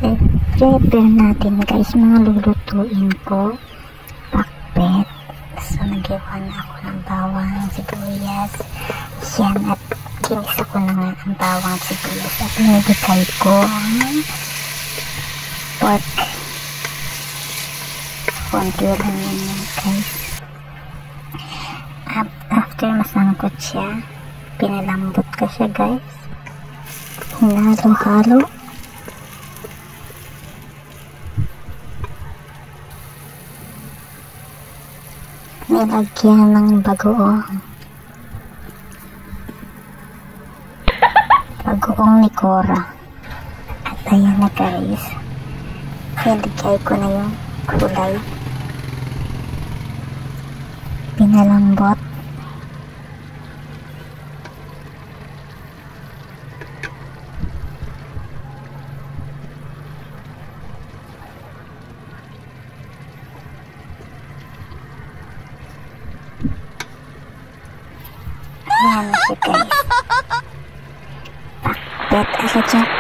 prepare natin guys mga lulutuin ko. Pakbet. So nagawa na ako ng bawang, sibuyas. Yan, at ginisa ko na nga ang bawang, sibuyas. At nilagay ko ang pork. Konti lang yan guys. After masangkot siya, pinalambot ko siya guys. Hinalo-halo. Nilagyan ng bagoong. Bagoong ni Cora. At ayan na guys. Nilagay ko na yung kulay. Pinalambot. Ayan siya guys. Pakbet agad siya.